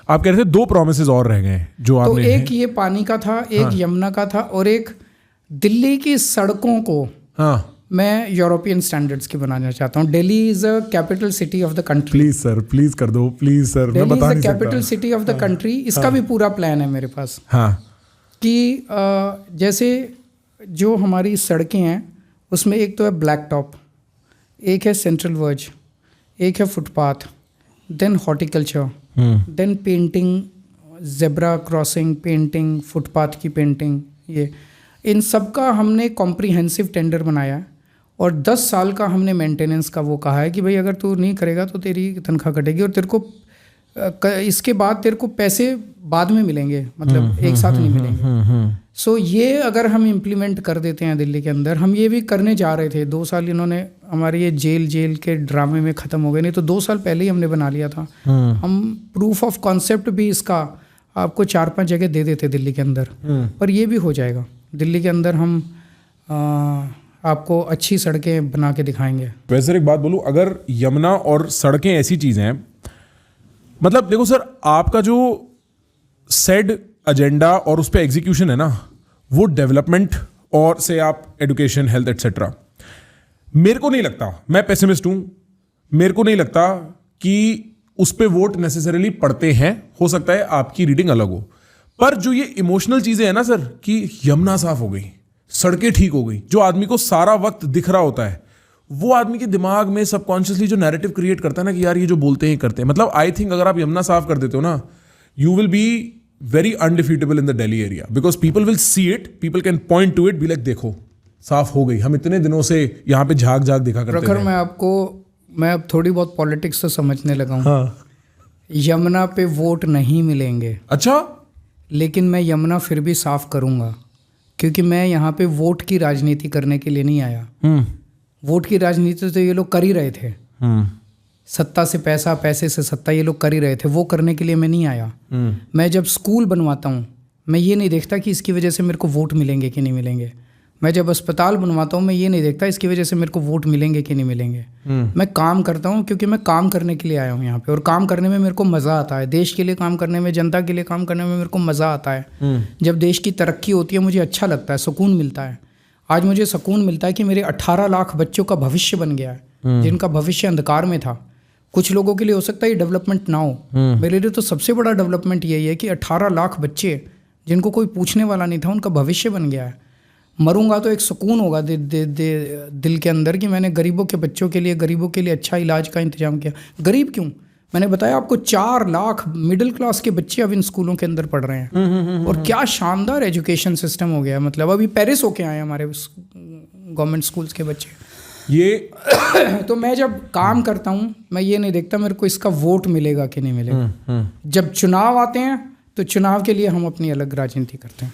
आप कह रहे थे 2 प्रॉमिसेस और रह गए जो तो आपने एक ये पानी का था, एक यमुना का था, और एक दिल्ली की सड़कों को मैं यूरोपियन स्टैंडर्ड्स की बनाना चाहता हूँ। Delhi is a capital city of the country. Please sir, please कर दो, प्लीज सर, मैं बता नहीं सकता। Capital city of the country, इसका भी पूरा प्लान है मेरे पास। कि जैसे जो हमारी सड़कें हैं उसमें एक तो है ब्लैक टॉप, एक है सेंट्रल वर्ज, एक है footpath, then horticulture, then painting, zebra crossing painting, footpath की पेंटिंग, ये इन सब का हमने कॉम्प्रिहेंसिव टेंडर बनाया है। और 10 साल का हमने मेंटेनेंस का वो कहा है कि भाई अगर तू नहीं करेगा तो तेरी तनख्वाह कटेगी और तेरे को इसके बाद तेरे को पैसे बाद में मिलेंगे, मतलब एक साथ नहीं मिलेंगे। सो ये अगर हम इम्प्लीमेंट कर देते हैं दिल्ली के अंदर, हम ये भी करने जा रहे थे 2 साल, इन्होंने हमारे ये जेल के ड्रामे में ख़त्म हो गए, नहीं तो 2 साल पहले ही हमने बना लिया था। हम प्रूफ ऑफ कॉन्सेप्ट भी इसका आपको 4-5 जगह दे देते दिल्ली के अंदर, पर ये भी हो जाएगा। दिल्ली के अंदर हम आपको अच्छी सड़कें बना के दिखाएंगे। वैसे एक बात बोलूँ, अगर यमुना और सड़कें ऐसी चीज़ें हैं, मतलब देखो सर, आपका जो सेड एजेंडा और उस पर एग्जीक्यूशन है ना, वो डेवलपमेंट और से आप एजुकेशन, हेल्थ एटसेट्रा, मेरे को नहीं लगता, मैं पेसिमिस्ट हूं, मेरे को नहीं लगता कि उस पर वोट नेसेसरीली पड़ते हैं। हो सकता है आपकी रीडिंग अलग हो, पर जो ये इमोशनल चीजें हैं ना सर, कि यमुना साफ हो गई, सड़कें ठीक हो गई, जो आदमी को सारा वक्त दिख रहा होता है, वो आदमी के दिमाग में सबकॉन्शियसली जो नैरेटिव क्रिएट करता है ना कि यार ये जो बोलते हैं करते हैं। मतलब आई थिंक अगर आप यमुना साफ कर देते हो ना, you will be very undefeatable in the Delhi area, because people will see it, people can point two it, be like देखो साफ हो गई, हम इतने दिनों से यहाँ पे झाग झाग दिखा करते प्रखर, मैं अब थोड़ी बहुत पॉलिटिक्स तो समझने लगा हूँ। हाँ। यमुना पे वोट नहीं मिलेंगे, अच्छा, लेकिन मैं यमुना फिर भी साफ करूँगा, क्योंकि मैं यहाँ पे वोट की राजनीति करने के लिए नहीं आया। वोट की राजनीति तो ये लोग कर ही रहे थे, सत्ता से पैसा, पैसे से सत्ता, ये लोग कर ही रहे थे, वो करने के लिए मैं नहीं आया। मैं जब स्कूल बनवाता हूँ, मैं ये नहीं देखता कि इसकी वजह से मेरे को वोट मिलेंगे कि नहीं मिलेंगे। मैं जब अस्पताल बनवाता हूँ, मैं ये नहीं देखता इसकी वजह से मेरे को वोट मिलेंगे कि नहीं मिलेंगे। मैं काम करता हूँ क्योंकि मैं काम करने के लिए आया हूँ यहाँ पे, और काम करने में मेरे को मज़ा आता है। देश के लिए काम करने में, जनता के लिए काम करने में मेरे को मज़ा आता है। जब देश की तरक्की होती है मुझे अच्छा लगता है, सुकून मिलता है। आज मुझे सुकून मिलता है कि मेरे 18 लाख बच्चों का भविष्य बन गया है, जिनका भविष्य अंधकार में था। कुछ लोगों के लिए हो सकता है ये डेवलपमेंट ना हो, मेरे लिए तो सबसे बड़ा डेवलपमेंट यही है कि 18 लाख बच्चे जिनको कोई पूछने वाला नहीं था, उनका भविष्य बन गया है। मरूंगा तो एक सुकून होगा दिल के अंदर कि मैंने गरीबों के बच्चों के लिए, गरीबों के लिए अच्छा इलाज का इंतजाम किया। गरीब क्यों, मैंने बताया आपको 4 लाख मिडिल क्लास के बच्चे अब इन स्कूलों के अंदर पढ़ रहे हैं। और क्या शानदार एजुकेशन सिस्टम हो गया। मतलब अभी पेरिस होके आए हमारे गवर्नमेंट स्कूल्स के बच्चे ये तो मैं जब काम करता हूँ, मैं ये नहीं देखता मेरे को इसका वोट मिलेगा कि नहीं मिलेगा। जब चुनाव आते हैं तो चुनाव के लिए हम अपनी अलग राजनीति करते हैं।